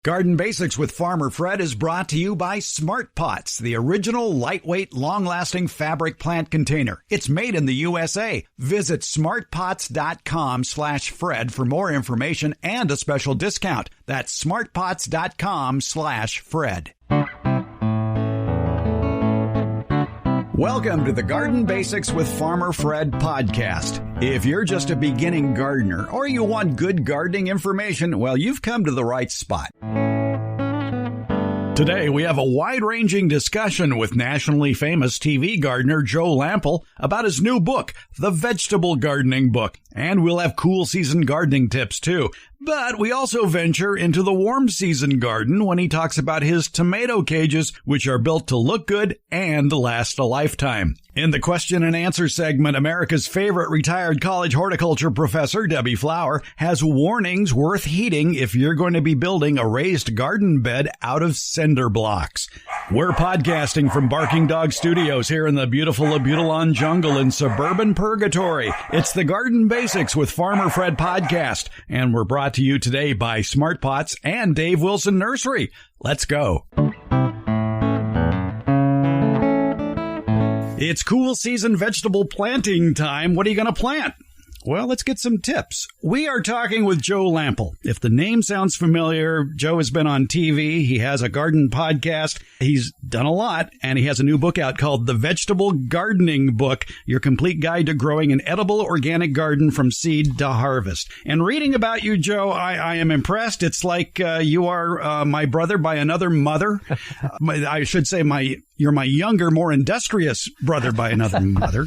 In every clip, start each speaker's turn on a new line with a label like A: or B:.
A: Garden Basics with Farmer Fred is brought to you by Smart Pots, the original lightweight, long-lasting fabric plant container. It's made in the USA. Visit smartpots.com/Fred for more information and a special discount. That's smartpots.com/Fred. Welcome to the Garden Basics with Farmer Fred podcast. If you're just a beginning gardener or you want good gardening information, well, you've come to the right spot. Today, we have a wide-ranging discussion with nationally famous TV gardener Joe Lample about his new book, The Vegetable Gardening Book. And we'll have cool season gardening tips, too. But we also venture into the warm season garden when he talks about his tomato cages, which are built to look good and last a lifetime. In the question and answer segment, America's favorite retired college horticulture professor, Debbie Flower, has warnings worth heeding if you're going to be building a raised garden bed out of cinder blocks. We're podcasting from Barking Dog Studios here in the beautiful Abutilon jungle in suburban Purgatory. It's the Garden Basics with Farmer Fred podcast, and we're brought to you today by Smart Pots and Dave Wilson Nursery. Let's go. It's cool season vegetable planting time. What are you going to plant? Well, let's get some tips. We are talking with Joe Lample. If the name sounds familiar, Joe has been on TV. He has a garden podcast. He's done a lot, and he has a new book out called The Vegetable Gardening Book, Your Complete Guide to Growing an Edible Organic Garden from Seed to Harvest. And reading about you, Joe, I am impressed. It's like you are my brother by another mother. I should say you're my younger, more industrious brother by another mother.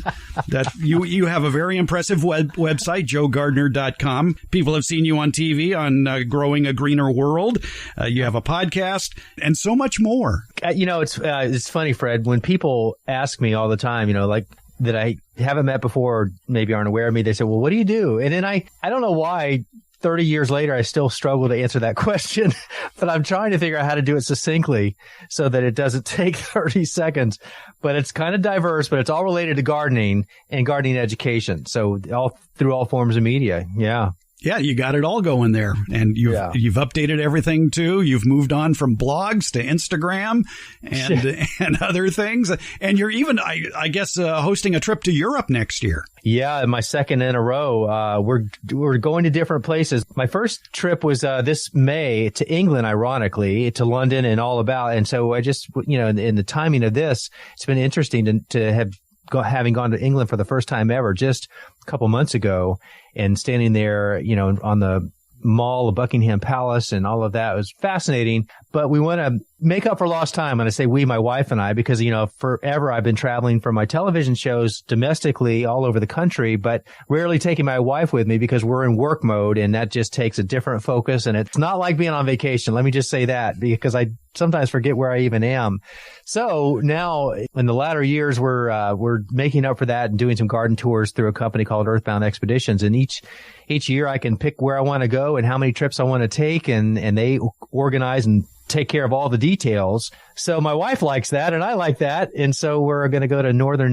A: That you have a very impressive website, joegardner.com. People have seen you on TV on Growing a Greener World. You have a podcast and so much more. It's funny, Fred, when people ask me all the time, like that I haven't met before or maybe aren't aware of me, they say, well, what do you do? And then I don't know why 30 years later, I still struggle to answer that question, but I'm trying to figure out how to do it succinctly so that it doesn't take 30 seconds. But it's kind of diverse, but it's all related to gardening and gardening education. So all through all forms of media. Yeah. Yeah, you got it all going there. And you've updated everything, too. You've moved on from blogs to Instagram and other things. And you're even, I guess, hosting a trip to Europe next year.
B: Yeah, my second in a row. We're going to different places. My first trip was this May to England, ironically, to London and all about. And so I just, in the timing of this, it's been interesting to have having gone to England for the first time ever just a couple months ago and standing there, on the Mall of Buckingham Palace and all of that. It was fascinating. But we want to make up for lost time. And I say we, my wife and I, because, forever I've been traveling for my television shows domestically all over the country, but rarely taking my wife with me because we're in work mode and that just takes a different focus. And it's not like being on vacation. Let me just say that because I sometimes forget where I even am. So now in the latter years, we're making up for that and doing some garden tours through a company called Earthbound Expeditions. And each year I can pick where I want to go and how many trips I want to take and they organize and take care of all the details. So my wife likes that and I like that. And so we're going to go to Northern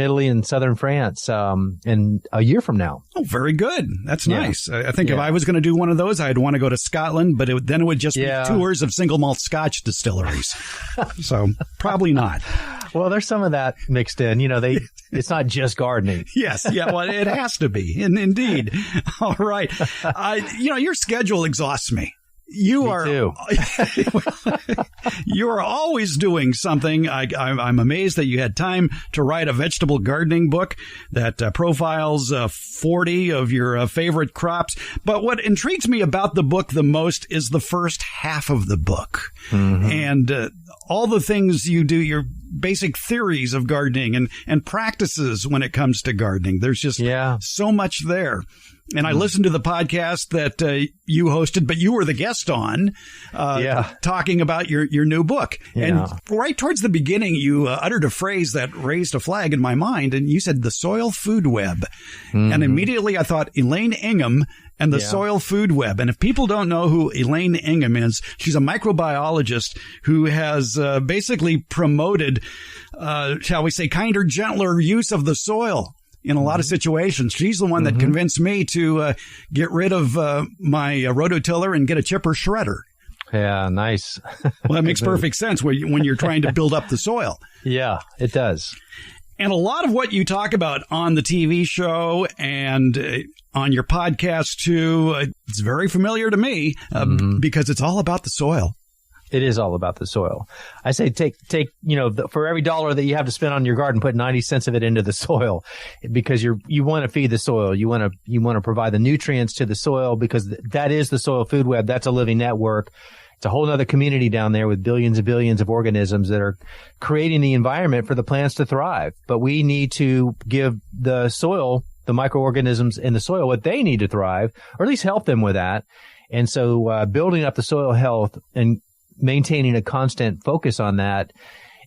B: Italy and Southern France in a year from now.
A: Oh, very good. That's nice. I think if I was going to do one of those, I'd want to go to Scotland, but then it would just be tours of single malt Scotch distilleries. So probably not.
B: Well, there's some of that mixed in. It's not just gardening.
A: Yes. Yeah. Well, it has to be. Indeed. All right. Your schedule exhausts me. You are always doing something. I'm amazed that you had time to write a vegetable gardening book that profiles 40 of your favorite crops. But what intrigues me about the book the most is the first half of the book. Mm-hmm. And all the things you do, your basic theories of gardening and practices when it comes to gardening. There's just so much there. And I listened to the podcast that you hosted, but you were the guest on, talking about your new book. Yeah. And right towards the beginning, you uttered a phrase that raised a flag in my mind, and you said the soil food web. Mm-hmm. And immediately I thought Elaine Ingham and the soil food web. And if people don't know who Elaine Ingham is, she's a microbiologist who has basically promoted, shall we say, kinder, gentler use of the soil in a lot of situations. She's the one that convinced me to get rid of my rototiller and get a chipper shredder.
B: Yeah, nice.
A: Well, that makes perfect sense when you're trying to build up the soil.
B: Yeah, it does.
A: And a lot of what you talk about on the TV show and on your podcast, too, it's very familiar to me because it's all about the soil.
B: It is all about the soil. I say take for every $1 that you have to spend on your garden, put 90 cents of it into the soil, because you want to feed the soil. You want to provide the nutrients to the soil, because that is the soil food web. That's a living network. It's a whole other community down there with billions and billions of organisms that are creating the environment for the plants to thrive. But we need to give the soil, the microorganisms in the soil, what they need to thrive, or at least help them with that. And so building up the soil health and maintaining a constant focus on that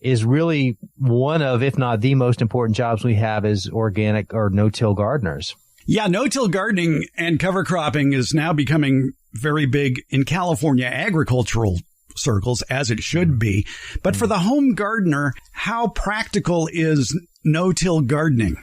B: is really one of, if not the most important jobs we have as organic or no-till gardeners.
A: Yeah, no-till gardening and cover cropping is now becoming very big in California agricultural circles, as it should be. But for the home gardener, how practical is no-till gardening?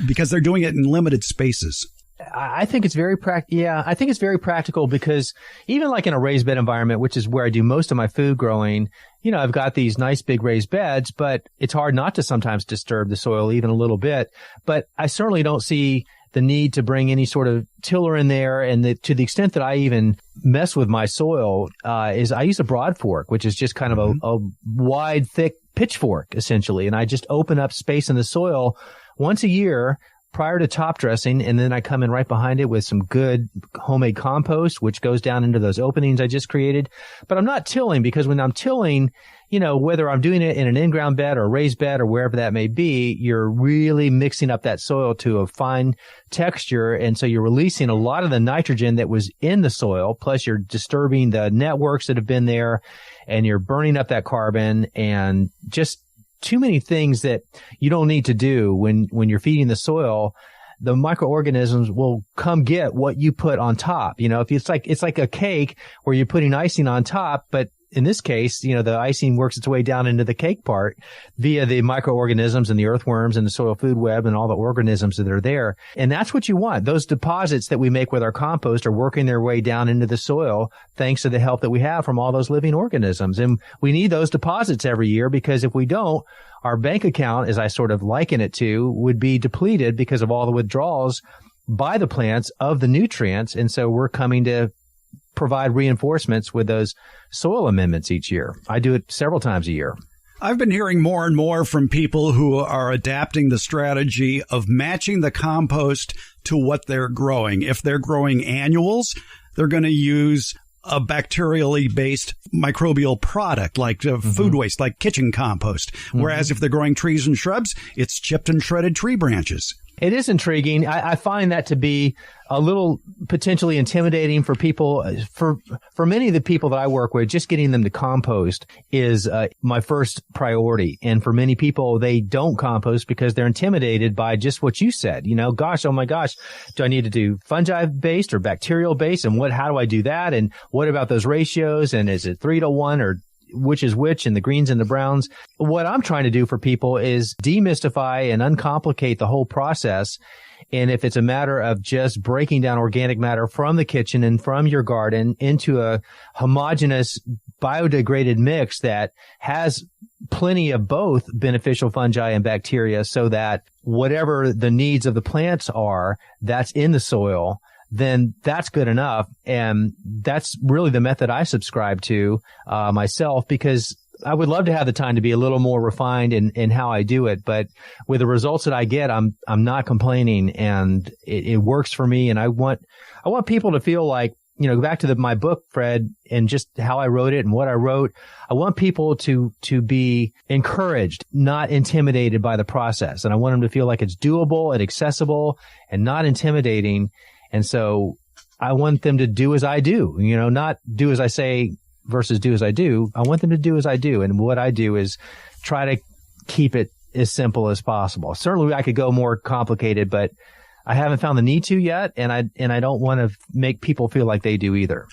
A: Because they're doing it in limited spaces.
B: I think it's very I think it's very practical, because even like in a raised bed environment, which is where I do most of my food growing, I've got these nice big raised beds, but it's hard not to sometimes disturb the soil even a little bit. But I certainly don't see the need to bring any sort of tiller in there. And to the extent that I even mess with my soil, is I use a broad fork, which is just kind of a wide, thick pitchfork, essentially. And I just open up space in the soil once a year prior to top dressing, and then I come in right behind it with some good homemade compost, which goes down into those openings I just created. But I'm not tilling, because when I'm tilling, whether I'm doing it in an in-ground bed or a raised bed or wherever that may be, you're really mixing up that soil to a fine texture. And so you're releasing a lot of the nitrogen that was in the soil, plus you're disturbing the networks that have been there, and you're burning up that carbon, and just too many things that you don't need to do when you're feeding the soil. The microorganisms will come get what you put on top. If it's like a cake where you're putting icing on top, but in this case, the icing works its way down into the cake part via the microorganisms and the earthworms and the soil food web and all the organisms that are there. And that's what you want. Those deposits that we make with our compost are working their way down into the soil thanks to the help that we have from all those living organisms. And we need those deposits every year, because if we don't, our bank account, as I sort of liken it to, would be depleted because of all the withdrawals by the plants of the nutrients. And so we're coming to provide reinforcements with those soil amendments each year. I do it several times a year.
A: I've been hearing more and more from people who are adapting the strategy of matching the compost to what they're growing. If they're growing annuals, they're going to use a bacterially based microbial product like food waste, like kitchen compost. Whereas if they're growing trees and shrubs, it's chipped and shredded tree branches.
B: It is intriguing. I find that to be a little potentially intimidating for people. For many of the people that I work with, just getting them to compost is my first priority. And for many people, they don't compost because they're intimidated by just what you said. Oh my gosh, do I need to do fungi based or bacterial based? And how do I do that? And what about those ratios? And is it 3-to-1 or which is which, and the greens and the browns? What I'm trying to do for people is demystify and uncomplicate the whole process. And if it's a matter of just breaking down organic matter from the kitchen and from your garden into a homogeneous biodegraded mix that has plenty of both beneficial fungi and bacteria, so that whatever the needs of the plants are, that's in the soil, then that's good enough. And that's really the method I subscribe to myself, because I would love to have the time to be a little more refined in how I do it. But with the results that I get, I'm not complaining, and it works for me. And I want people to feel like, back to my book, Fred, and just how I wrote it and what I wrote. I want people to be encouraged, not intimidated by the process. And I want them to feel like it's doable and accessible and not intimidating. And so I want them to do as I do, not do as I say versus do as I do. I want them to do as I do. And what I do is try to keep it as simple as possible. Certainly I could go more complicated, but I haven't found the need to yet. And I don't want to make people feel like they do either.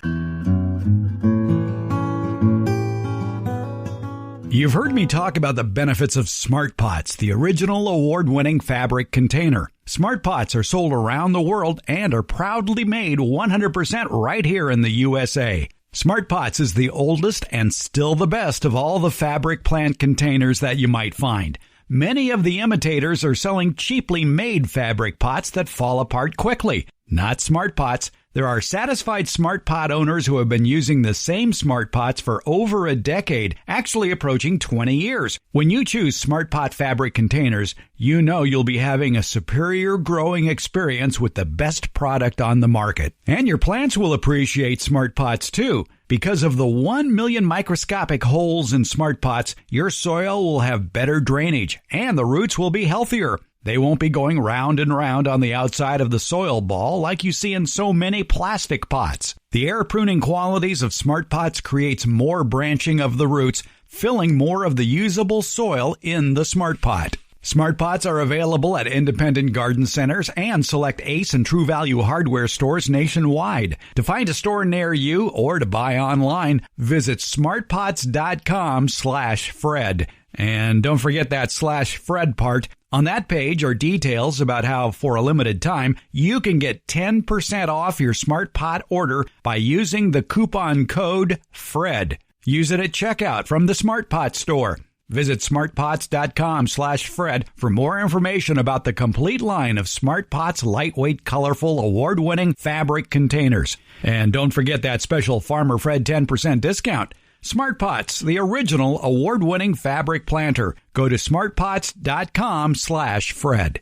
A: You've heard me talk about the benefits of Smart Pots, the original award-winning fabric container. Smart Pots are sold around the world and are proudly made 100% right here in the USA. Smart Pots is the oldest and still the best of all the fabric plant containers that you might find. Many of the imitators are selling cheaply made fabric pots that fall apart quickly. Not Smart Pots. There are satisfied Smart Pot owners who have been using the same Smart Pots for over a decade, actually approaching 20 years. When you choose Smart Pot fabric containers, you know you'll be having a superior growing experience with the best product on the market. And your plants will appreciate Smart Pots too. Because of the 1 million microscopic holes in Smart Pots, your soil will have better drainage and the roots will be healthier. They won't be going round and round on the outside of the soil ball like you see in so many plastic pots. The air pruning qualities of Smart Pots creates more branching of the roots, filling more of the usable soil in the Smart Pot. Smart Pots are available at independent garden centers and select Ace and True Value hardware stores nationwide. To find a store near you or to buy online, visit smartpots.com/Fred. And don't forget that /Fred part. On that page are details about how, for a limited time, you can get 10% off your Smart Pot order by using the coupon code FRED. Use it at checkout from the Smart Pot store. Visit smartpots.com/Fred for more information about the complete line of Smart Pots lightweight, colorful, award-winning fabric containers. And don't forget that special Farmer Fred 10% discount. Smart Pots, the original award-winning fabric planter. Go to smartpots.com/Fred.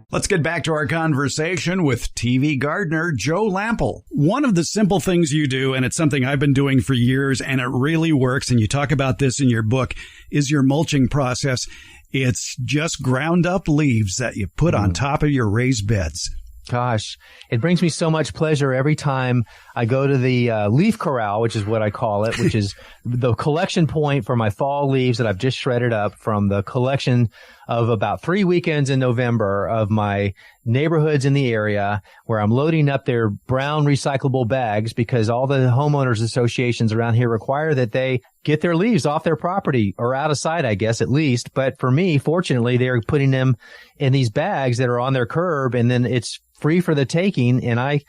A: Let's get back to our conversation with TV gardener Joe Lample. One of the simple things you do, and it's something I've been doing for years, and it really works, and you talk about this in your book, is your mulching process. It's just ground up leaves that you put on top of your raised beds.
B: Gosh, it brings me so much pleasure every time I go to the leaf corral, which is what I call it, which is the collection point for my fall leaves that I've just shredded up from the collection of about 3 weekends in November of my neighborhoods in the area where I'm loading up their brown recyclable bags because all the homeowners associations around here require that they get their leaves off their property or out of sight, I guess, at least. But for me, fortunately, they're putting them in these bags that are on their curb, and then it's free for the taking. And I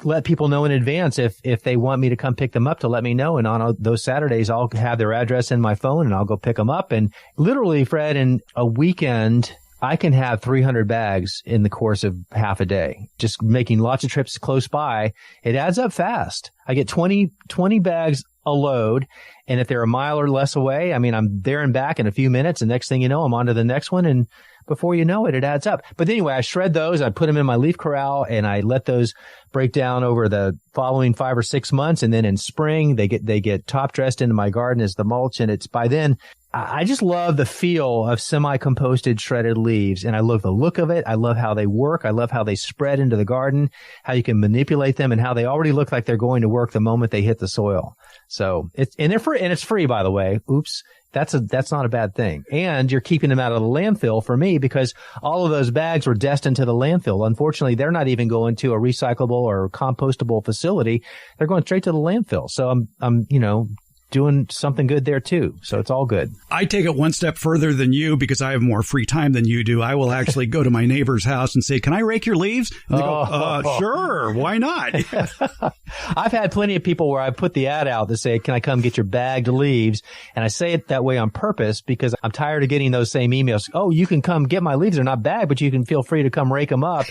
B: let people know in advance if they want me to come pick them up to let me know. And on those Saturdays, I'll have their address in my phone and I'll go pick them up. And literally, Fred, in a weekend, I can have 300 bags in the course of half a day, just making lots of trips close by. It adds up fast. I get 20 bags a load. And if they're a mile or less away, I mean, I'm there and back in a few minutes. And next thing you know, I'm on to the next one. And before you know it, it adds up. But anyway, I shred those. I put them in my leaf corral and I let those break down over the following 5 or 6 months. And then in spring, they get top dressed into my garden as the mulch. And it's by then, I just love the feel of semi-composted shredded leaves. And I love the look of it. I love how they work. I love how they spread into the garden, how you can manipulate them and how they already look like they're going to work the moment they hit the soil. So it's free, by the way. Oops. That's not a bad thing. And you're keeping them out of the landfill for me because all of those bags were destined to the landfill. Unfortunately, they're not even going to a recyclable or compostable facility. They're going straight to the landfill. So I'm doing something good there too. So it's all good.
A: I take it one step further than you because I have more free time than you do. I will actually go to my neighbor's house and say, "Can I rake your leaves?" And they go, "Sure, why not?"
B: I've had plenty of people where I put the ad out that say, "Can I come get your bagged leaves?" And I say it that way on purpose because I'm tired of getting those same emails. "Oh, you can come get my leaves. They're not bagged, but you can feel free to come rake them up."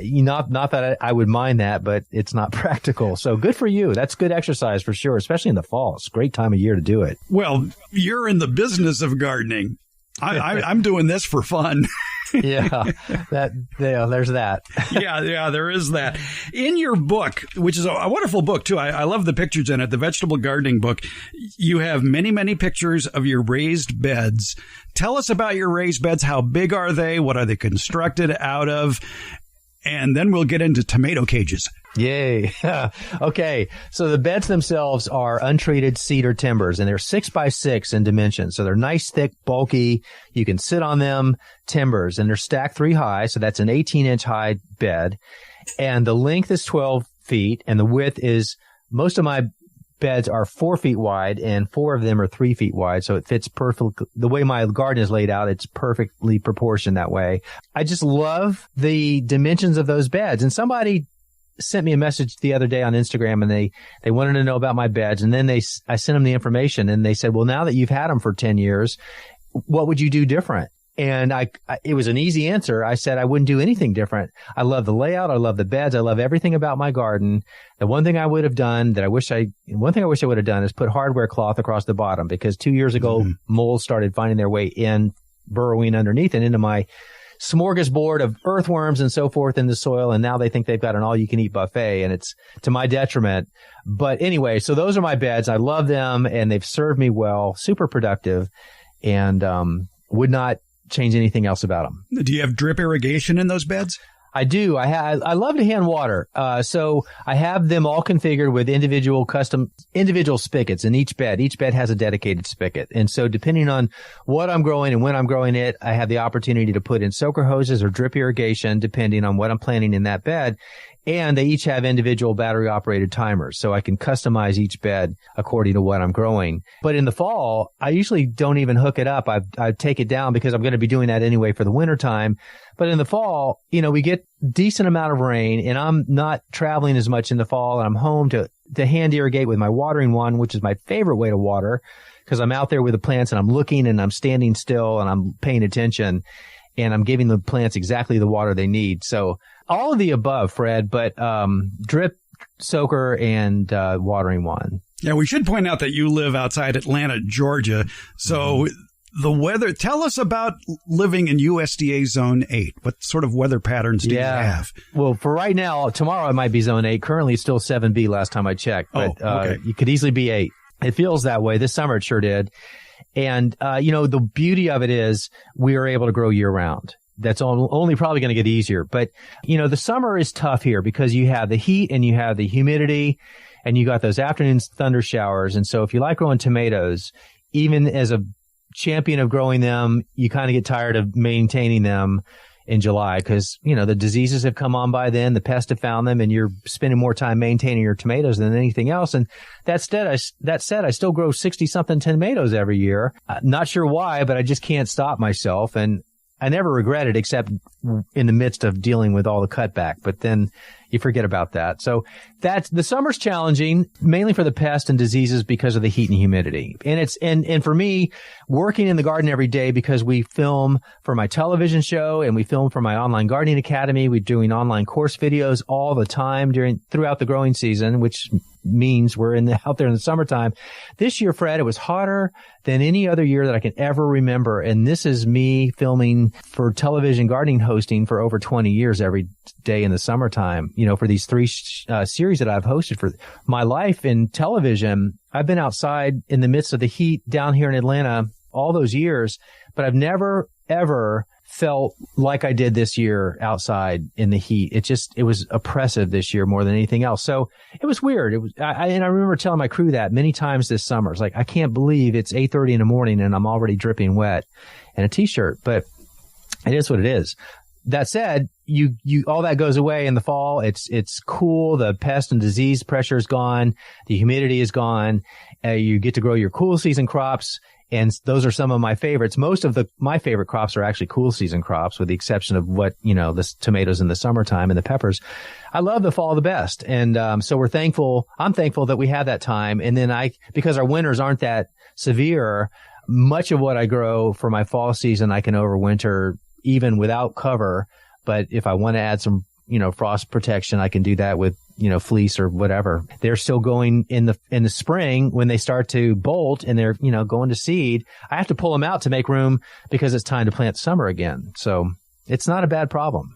B: Not that I would mind that, but it's not practical. So good for you. That's good exercise for sure, especially in the fall. It's a great time of year to do it.
A: Well, you're in the business of gardening. I'm doing this for fun.
B: there's that.
A: yeah, there is that. In your book, which is a wonderful book, too, I love the pictures in it, the vegetable gardening book, you have many, many pictures of your raised beds. Tell us about your raised beds. How big are they? What are they constructed out of? And then we'll get into tomato cages.
B: Yay. Okay. So the beds themselves are untreated cedar timbers, and they're 6 by 6 in dimension. So they're nice, thick, bulky. You can sit on them timbers, and they're stacked 3 high. So that's an 18-inch high bed. And the length is 12 feet, and the width is, most of my beds are 4 feet wide and 4 of them are 3 feet wide. So it fits perfectly. The way my garden is laid out, it's perfectly proportioned that way. I just love the dimensions of those beds. And somebody sent me a message the other day on Instagram, and they wanted to know about my beds. And then I sent them the information, and they said, well, now that you've had them for 10 years, what would you do different? And it was an easy answer. I said I wouldn't do anything different. I love the layout. I love the beds. I love everything about my garden. The one thing I would have done I wish I would have done is put hardware cloth across the bottom, because 2 years ago, moles started finding their way in, burrowing underneath and into my smorgasbord of earthworms and so forth in the soil. And now they think they've got an all-you-can-eat buffet, and it's to my detriment. But anyway, so those are my beds. I love them, and they've served me well, super productive, and would not change anything else about them.
A: Do you have drip irrigation in those beds?
B: I do. I love to hand water. So I have them all configured with individual spigots in each bed. Each bed has a dedicated spigot. And so depending on what I'm growing and when I'm growing it, I have the opportunity to put in soaker hoses or drip irrigation, depending on what I'm planting in that bed. And they each have individual battery operated timers, so I can customize each bed according to what I'm growing. But in the fall, I usually don't even hook it up. I take it down because I'm going to be doing that anyway for the winter time. But in the fall, we get decent amount of rain, and I'm not traveling as much in the fall, and I'm home to hand irrigate with my watering wand, which is my favorite way to water, because I'm out there with the plants and I'm looking and I'm standing still and I'm paying attention, and I'm giving the plants exactly the water they need. So all of the above, Fred, but drip, soaker, and watering wand. Yeah,
A: we should point out that you live outside Atlanta, Georgia. So the weather, tell us about living in USDA Zone 8. What sort of weather patterns do you have?
B: Well, for right now, tomorrow it might be Zone 8. Currently, it's still 7B last time I checked. But
A: okay.
B: You could easily be 8. It feels that way. This summer it sure did. And, the beauty of it is we are able to grow year round. That's only probably going to get easier. But, the summer is tough here because you have the heat and you have the humidity and you got those afternoon thunder showers. And so if you like growing tomatoes, even as a champion of growing them, you kind of get tired of maintaining them in July because, the diseases have come on by then, the pests have found them, and you're spending more time maintaining your tomatoes than anything else. And that said, I still grow 60-something tomatoes every year. Not sure why, but I just can't stop myself. And I never regret it except in the midst of dealing with all the cutback, but then you forget about that. So the summer's challenging, mainly for the pests and diseases because of the heat and humidity. And for me, working in the garden every day, because we film for my television show and we film for my online gardening academy. We're doing online course videos all the time throughout the growing season, which means we're out there in the summertime. This year, Fred, it was hotter than any other year that I can ever remember. And this is me filming for television gardening hosting for over 20 years every day in the summertime. For these 3 series that I've hosted for my life in television, I've been outside in the midst of the heat down here in Atlanta all those years, but I've never, ever felt like I did this year outside in the heat. It was oppressive this year more than anything else. So it was weird. I remember telling my crew that many times this summer. It's like, I can't believe it's 8:30 in the morning and I'm already dripping wet in a t-shirt, but it is what it is. That said, you all that goes away in the fall. It's cool. The pest and disease pressure is gone. The humidity is gone. You get to grow your cool season crops. And those are some of my favorites. Most of my favorite crops are actually cool season crops, with the exception of the tomatoes in the summertime and the peppers. I love the fall the best. And, so I'm thankful that we have that time. And then because our winters aren't that severe, much of what I grow for my fall season, I can overwinter even without cover. But if I want to add some, frost protection, I can do that with, fleece or whatever. They're still going in the spring when they start to bolt and they're, going to seed. I have to pull them out to make room because it's time to plant summer again. So it's not a bad problem.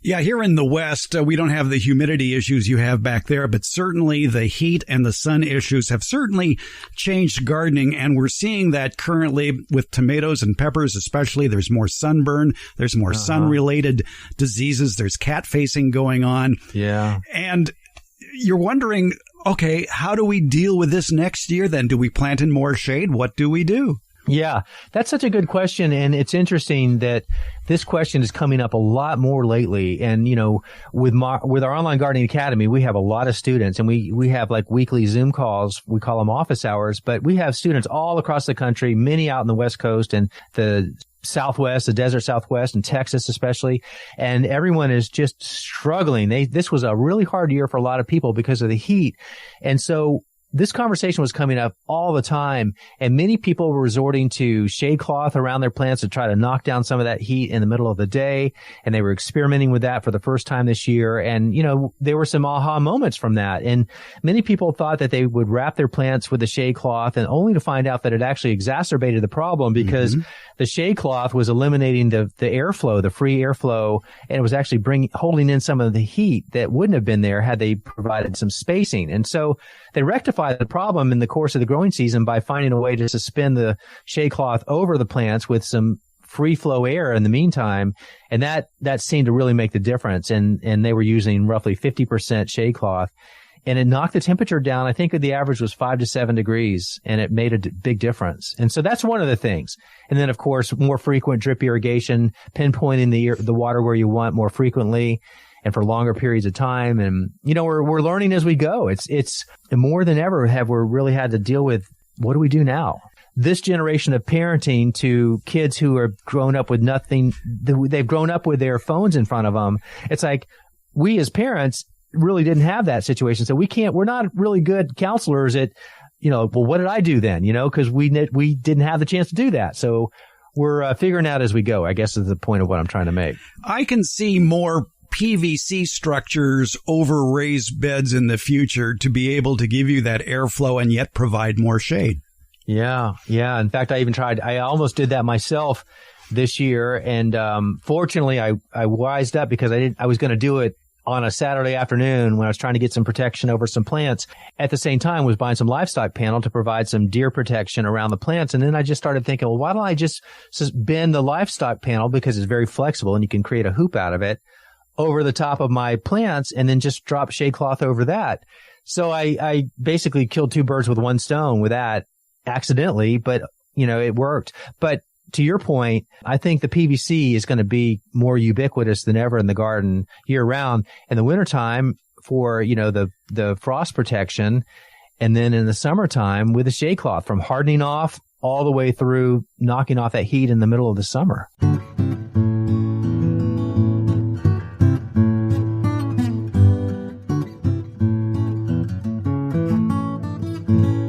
A: Yeah, here in the West, we don't have the humidity issues you have back there, but certainly the heat and the sun issues have certainly changed gardening, and we're seeing that currently with tomatoes and peppers especially. There's more sunburn, there's more sun-related diseases, there's cat facing going on.
B: Yeah.
A: And you're wondering, okay, how do we deal with this next year then? Do we plant in more shade? What do we do?
B: Yeah, that's such a good question. And it's interesting that this question is coming up a lot more lately. And, with our online gardening academy, we have a lot of students, and we have like weekly Zoom calls. We call them office hours, but we have students all across the country, many out in the West Coast and the Southwest, the desert Southwest and Texas especially. And everyone is just struggling. This was a really hard year for a lot of people because of the heat. And so this conversation was coming up all the time, and many people were resorting to shade cloth around their plants to try to knock down some of that heat in the middle of the day. And they were experimenting with that for the first time this year. And, there were some aha moments from that. And many people thought that they would wrap their plants with the shade cloth, and only to find out that it actually exacerbated the problem because the shade cloth was eliminating the airflow, the free airflow, and it was actually holding in some of the heat that wouldn't have been there had they provided some spacing. And so they rectified the problem in the course of the growing season by finding a way to suspend the shade cloth over the plants with some free flow air in the meantime. And that seemed to really make the difference. And they were using roughly 50% shade cloth, and it knocked the temperature down. I think the average was 5 to 7 degrees, and it made a big difference. And so that's one of the things. And then, of course, more frequent drip irrigation, pinpointing the water where you want more frequently and for longer periods of time. And, we're learning as we go. It's more than ever have we really had to deal with, what do we do now? This generation of parenting to kids who are grown up with nothing, they've grown up with their phones in front of them. It's like we as parents really didn't have that situation. So we're not really good counselors at, well, what did I do then? Because we didn't have the chance to do that. So we're figuring out as we go, I guess is the point of what I'm trying to make.
A: I can see more PVC structures over raised beds in the future to be able to give you that airflow and yet provide more shade.
B: Yeah. In fact, I almost did that myself this year. And fortunately, I wised up because I was going to do it on a Saturday afternoon when I was trying to get some protection over some plants. At the same time, was buying some livestock panel to provide some deer protection around the plants. And then I just started thinking, well, why don't I just bend the livestock panel, because it's very flexible and you can create a hoop out of it, over the top of my plants, and then just drop shade cloth over that. So I basically killed two birds with one stone with that accidentally, but it worked. But to your point, I think the PVC is going to be more ubiquitous than ever in the garden year round. In the wintertime for, the frost protection, and then in the summertime with the shade cloth, from hardening off all the way through knocking off that heat in the middle of the summer.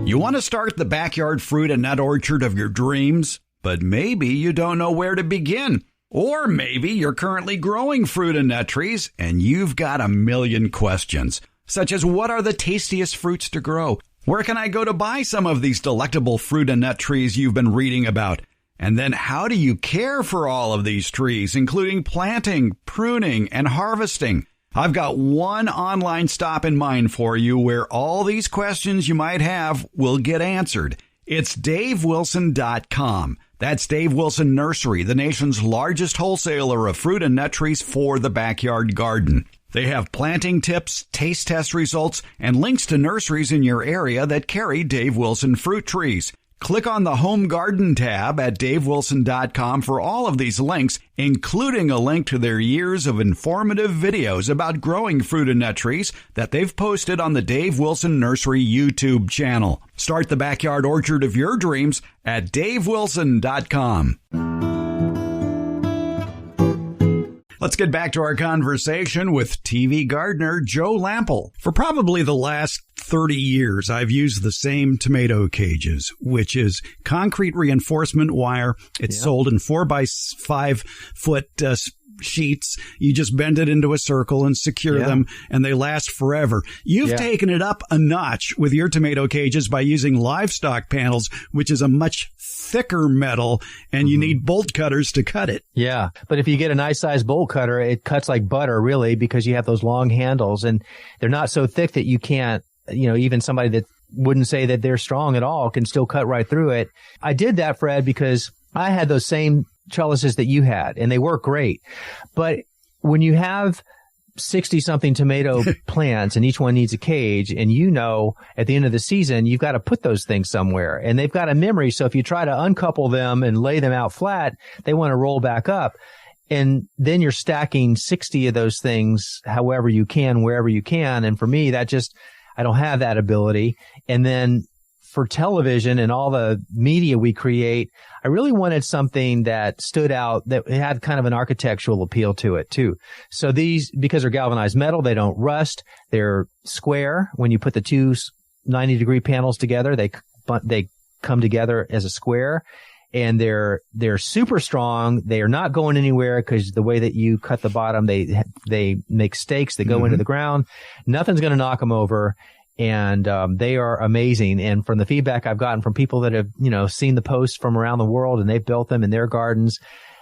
A: You want to start the backyard fruit and nut orchard of your dreams, but maybe you don't know where to begin. Or maybe you're currently growing fruit and nut trees and you've got a million questions, such as what are the tastiest fruits to grow? Where can I go to buy some of these delectable fruit and nut trees you've been reading about? And then how do you care for all of these trees, including planting, pruning, and harvesting? I've got one online stop in mind for you where all these questions you might have will get answered. It's DaveWilson.com. That's Dave Wilson Nursery, the nation's largest wholesaler of fruit and nut trees for the backyard garden. They have planting tips, taste test results, and links to nurseries in your area that carry Dave Wilson fruit trees. Click on the Home Garden tab at DaveWilson.com for all of these links, including a link to their years of informative videos about growing fruit and nut trees that they've posted on the Dave Wilson Nursery YouTube channel. Start the backyard orchard of your dreams at DaveWilson.com. Let's get back to our conversation with TV gardener Joe Lample. For probably the last 30 years, I've used the same tomato cages, which is concrete reinforcement wire. It's sold in 4x5 foot sheets. You just bend it into a circle and secure them, and they last forever. You've taken it up a notch with your tomato cages by using livestock panels, which is a much thicker metal, and you need bolt cutters to cut it.
B: Yeah, but if you get a nice size bolt cutter, it cuts like butter, really, because you have those long handles, and they're not so thick that you can't, even somebody that wouldn't say that they're strong at all can still cut right through it. I did that, Fred, because I had those same trellises that you had, and they work great. But when you have 60-something tomato plants and each one needs a cage, and at the end of the season, you've got to put those things somewhere, and they've got a memory. So if you try to uncouple them and lay them out flat, they want to roll back up. And then you're stacking 60 of those things however you can, wherever you can. And for me, I don't have that ability. And then for television and all the media we create, I really wanted something that stood out, that had kind of an architectural appeal to it too. So these, because they're galvanized metal, they don't rust. They're square. When you put the two 90-degree panels together, they come together as a square. And they're super strong. They are not going anywhere because the way that you cut the bottom, they make stakes that go into the ground. Nothing's going to knock them over. And they are amazing. And from the feedback I've gotten from people that have, seen the posts from around the world and they've built them in their gardens,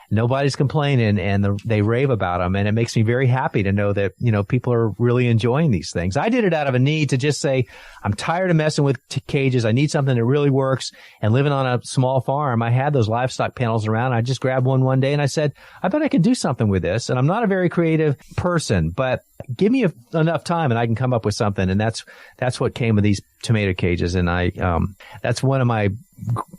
B: nobody's complaining, and they rave about them. And it makes me very happy to know that, people are really enjoying these things. I did it out of a need to just say, I'm tired of messing with cages. I need something that really works. And living on a small farm, I had those livestock panels around. I just grabbed one day and I said, I bet I can do something with this. And I'm not a very creative person, but give me enough time and I can come up with something. And that's what came of these tomato cages. And that's one of my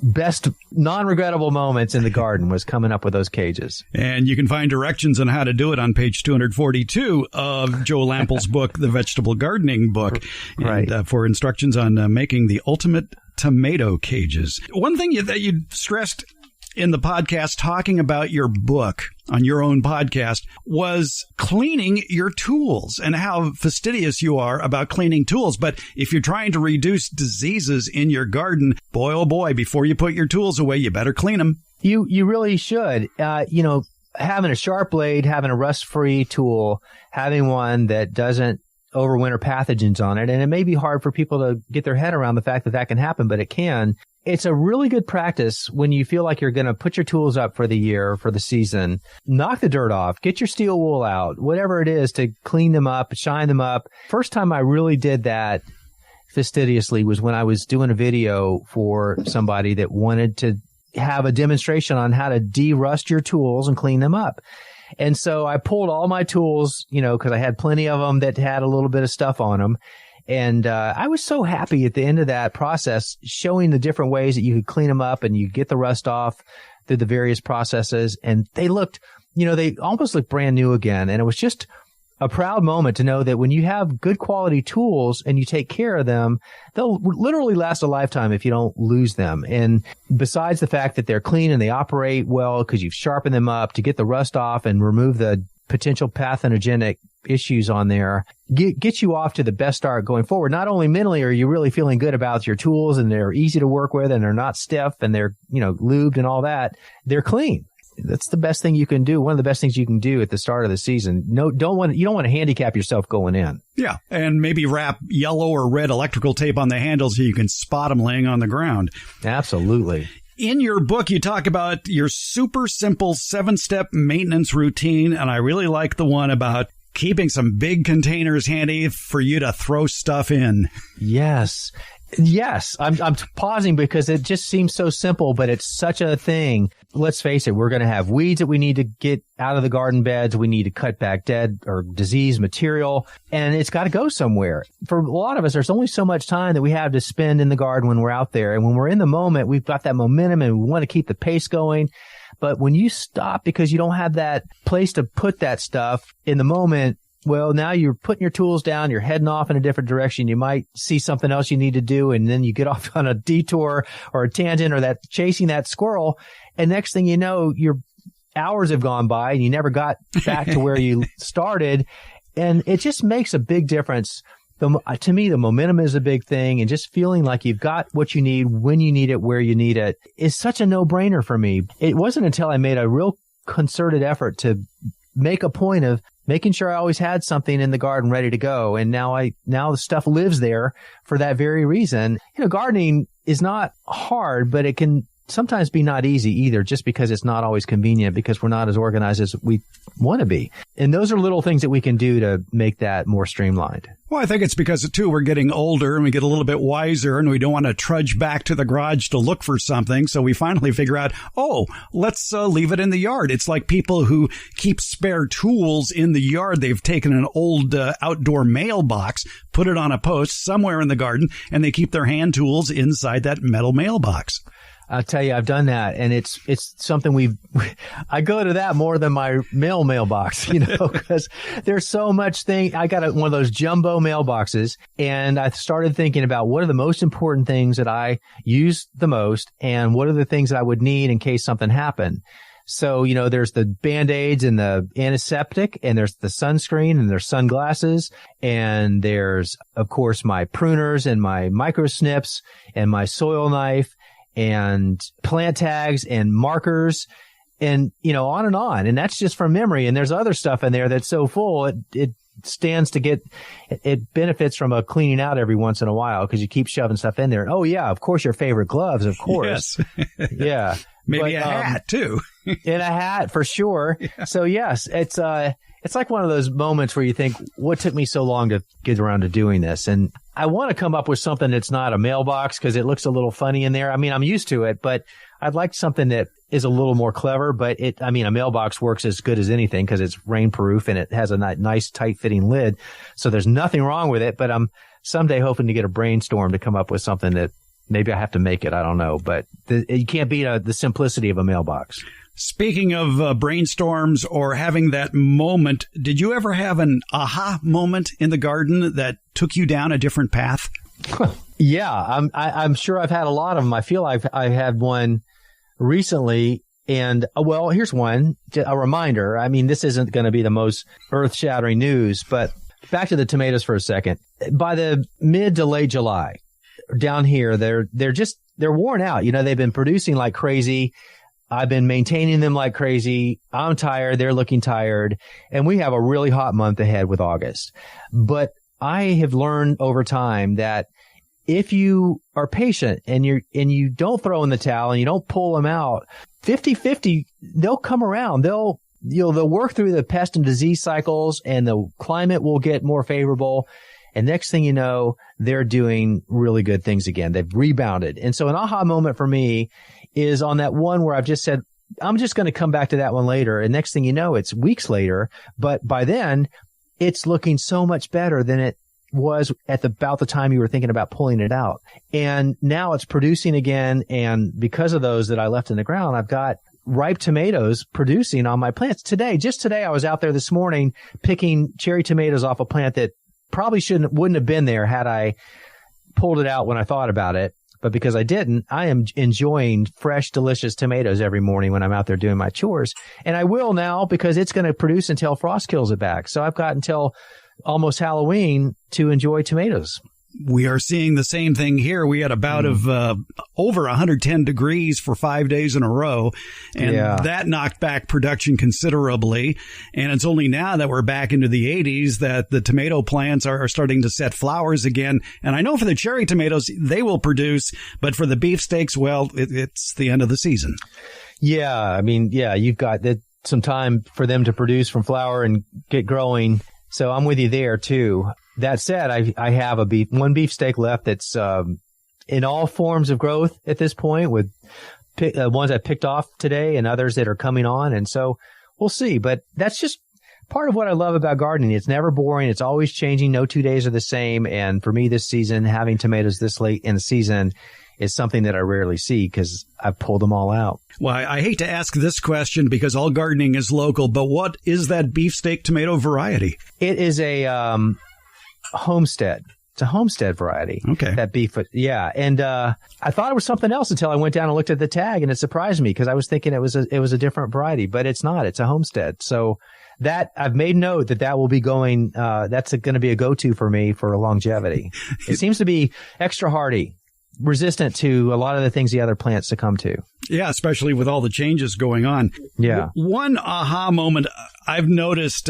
B: best non-regrettable moments in the garden, was coming up with those cages.
A: And you can find directions on how to do it on page 242 of Joe Lample's book, The Vegetable Gardening Book,
B: right.
A: And for instructions on making the ultimate tomato cages. One thing that you stressed in the podcast, talking about your book on your own podcast, was cleaning your tools and how fastidious you are about cleaning tools. But if you're trying to reduce diseases in your garden, boy, oh boy, before you put your tools away, you better clean them.
B: You really should. Having a sharp blade, having a rust-free tool, having one that doesn't overwinter pathogens on it. And it may be hard for people to get their head around the fact that can happen, but it can. It's a really good practice when you feel like you're going to put your tools up for the year, for the season. Knock the dirt off, get your steel wool out, whatever it is, to clean them up, shine them up. First time I really did that fastidiously was when I was doing a video for somebody that wanted to have a demonstration on how to de-rust your tools and clean them up. And so I pulled all my tools, because I had plenty of them that had a little bit of stuff on them. And I was so happy at the end of that process, showing the different ways that you could clean them up and you get the rust off through the various processes. And they looked, they almost looked brand new again. And it was just a proud moment to know that when you have good quality tools and you take care of them, they'll literally last a lifetime if you don't lose them. And besides the fact that they're clean and they operate well because you've sharpened them up to get the rust off and remove the potential pathogenic issues on there, get you off to the best start going forward. Not only mentally are you really feeling good about your tools and they're easy to work with and they're not stiff and they're, lubed and all that, they're clean. That's the best thing you can do. One of the best things you can do at the start of the season. You don't want to handicap yourself going in. Yeah.
A: And maybe wrap yellow or red electrical tape on the handles so you can spot them laying on the ground.
B: Absolutely.
A: In your book, you talk about your super simple 7-step maintenance routine, and I really like the one about keeping some big containers handy for you to throw stuff in.
B: Yes. I'm pausing because it just seems so simple, but it's such a thing. Let's face it, we're going to have weeds that we need to get out of the garden beds. We need to cut back dead or diseased material, and it's got to go somewhere. For a lot of us, there's only so much time that we have to spend in the garden when we're out there. And when we're in the moment, we've got that momentum and we want to keep the pace going. But when you stop because you don't have that place to put that stuff in the moment, well, now you're putting your tools down, you're heading off in a different direction. You might see something else you need to do, and then you get off on a detour or a tangent or that chasing that squirrel. And next thing you know, your hours have gone by and you never got back to where you started. And it just makes a big difference. To me, the momentum is a big thing, and just feeling like you've got what you need, when you need it, where you need it is such a no-brainer for me. It wasn't until I made a real concerted effort to make a point of making sure I always had something in the garden ready to go. And now the stuff lives there for that very reason. Gardening is not hard, but it can sometimes be not easy either, just because it's not always convenient, because we're not as organized as we want to be. And those are little things that we can do to make that more streamlined.
A: Well, I think it's because, too, we're getting older and we get a little bit wiser and we don't want to trudge back to the garage to look for something. So we finally figure out, let's leave it in the yard. It's like people who keep spare tools in the yard. They've taken an old outdoor mailbox, put it on a post somewhere in the garden, and they keep their hand tools inside that metal mailbox.
B: I'll tell you, I've done that, and it's something I go to that more than my mailbox, because there's so much thing. I got one of those jumbo mailboxes, and I started thinking about what are the most important things that I use the most, and what are the things that I would need in case something happened. So, there's the Band-Aids and the antiseptic, and there's the sunscreen, and there's sunglasses, and there's, of course, my pruners and my micro snips and my soil knife and plant tags and markers and, on and on. And that's just from memory. And there's other stuff in there that's so full, it stands to it benefits from a cleaning out every once in a while because you keep shoving stuff in there. Oh, yeah, of course, your favorite gloves, of course.
A: Yes.
B: Yeah.
A: Maybe a hat, too.
B: And a hat, for sure. Yeah. So, yes, it's like one of those moments where you think, what took me so long to get around to doing this? And I want to come up with something that's not a mailbox because it looks a little funny in there. I mean, I'm used to it, but I'd like something that is a little more clever. But a mailbox works as good as anything because it's rainproof and it has a nice, tight-fitting lid. So there's nothing wrong with it. But I'm someday hoping to get a brainstorm to come up with something that maybe I have to make it. I don't know. But you can't beat the simplicity of a mailbox.
A: Speaking of brainstorms or having that moment, did you ever have an aha moment in the garden that took you down a different path?
B: Yeah, I'm sure I've had a lot of them. I feel I've had one recently. And, well, here's one, a reminder. I mean, this isn't going to be the most earth-shattering news, but back to the tomatoes for a second. By the mid to late July, down here, they're worn out. They've been producing like crazy. I've been maintaining them like crazy. I'm tired. They're looking tired. And we have a really hot month ahead with August. But I have learned over time that if you are patient and you don't throw in the towel and you don't pull them out, 50-50, they'll come around. They'll work through the pest and disease cycles and the climate will get more favorable. And next thing you know, they're doing really good things again. They've rebounded. And so an aha moment for me is on that one where I've just said, I'm just going to come back to that one later. And next thing you know, it's weeks later. But by then, it's looking so much better than it was at about the time you were thinking about pulling it out. And now it's producing again. And because of those that I left in the ground, I've got ripe tomatoes producing on my plants. Just today, I was out there this morning picking cherry tomatoes off a plant that probably wouldn't have been there had I pulled it out when I thought about it. But because I didn't, I am enjoying fresh, delicious tomatoes every morning when I'm out there doing my chores. And I will now because it's going to produce until frost kills it back. So I've got until almost Halloween to enjoy tomatoes.
A: We are seeing the same thing here. We had a bout of over 110 degrees for 5 days in a row, and that knocked back production considerably. And it's only now that we're back into the 80s that the tomato plants are starting to set flowers again. And I know for the cherry tomatoes, they will produce, but for the beefsteaks, well, it's the end of the season. Yeah, I mean, you've got some time for them to produce from flower and get growing. So I'm with you there, too. That said, I have one beefsteak left that's in all forms of growth at this point, with ones I picked off today and others that are coming on. And so we'll see. But that's just part of what I love about gardening. It's never boring. It's always changing. No 2 days are the same. And for me this season, having tomatoes this late in the season is something that I rarely see because I've pulled them all out. Well, I hate to ask this question because all gardening is local, but what is that beefsteak tomato variety? It is a homestead. It's a homestead variety. Okay. That beef. Yeah. And I thought it was something else until I went down and looked at the tag, and it surprised me because I was thinking it was a different variety, but it's not. It's a homestead. So that I've made note that will be going, that's going to be a go-to for me for longevity. It seems to be extra hardy, resistant to a lot of the things the other plants succumb to. Yeah, especially with all the changes going on. Yeah. One aha moment I've noticed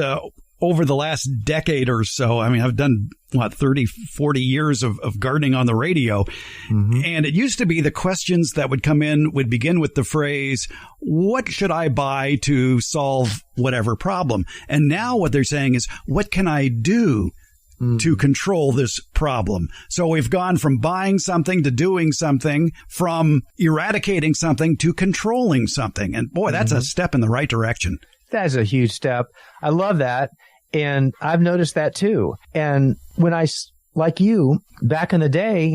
A: over the last decade or so. I mean, I've done, 30, 40 years of gardening on the radio. Mm-hmm. And it used to be the questions that would come in would begin with the phrase, what should I buy to solve whatever problem? And now what they're saying is, what can I do to control this problem? So we've gone from buying something to doing something, from eradicating something to controlling something. And boy, that's a step in the right direction. That is a huge step. I love that. And I've noticed that too. And when like you, back in the day,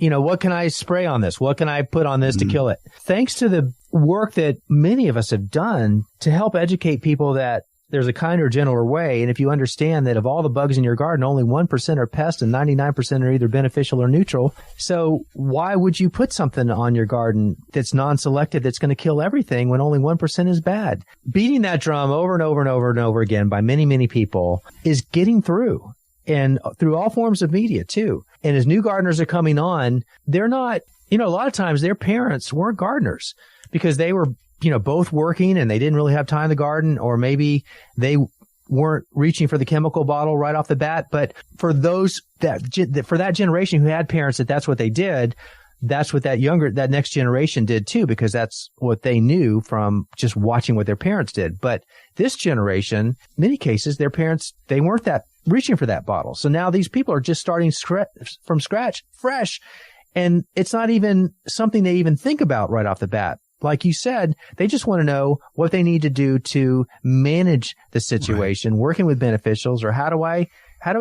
B: what can I spray on this? What can I put on this to kill it? Thanks to the work that many of us have done to help educate people that there's a kinder, gentler way. And if you understand that of all the bugs in your garden, only 1% are pests and 99% are either beneficial or neutral. So why would you put something on your garden that's non-selective that's going to kill everything when only 1% is bad? Beating that drum over and over and over and over again by many, many people is getting through, and through all forms of media too. And as new gardeners are coming on, they're not, a lot of times their parents weren't gardeners because they were both working and they didn't really have time to garden, or maybe they weren't reaching for the chemical bottle right off the bat. But for that generation who had parents that's what they did, that's what that next generation did too, because that's what they knew from just watching what their parents did. But this generation, in many cases, their parents, they weren't that reaching for that bottle. So now these people are just starting from scratch, fresh. And it's not even something they even think about right off the bat. Like you said, they just want to know what they need to do to manage the situation, working with beneficials, or how do I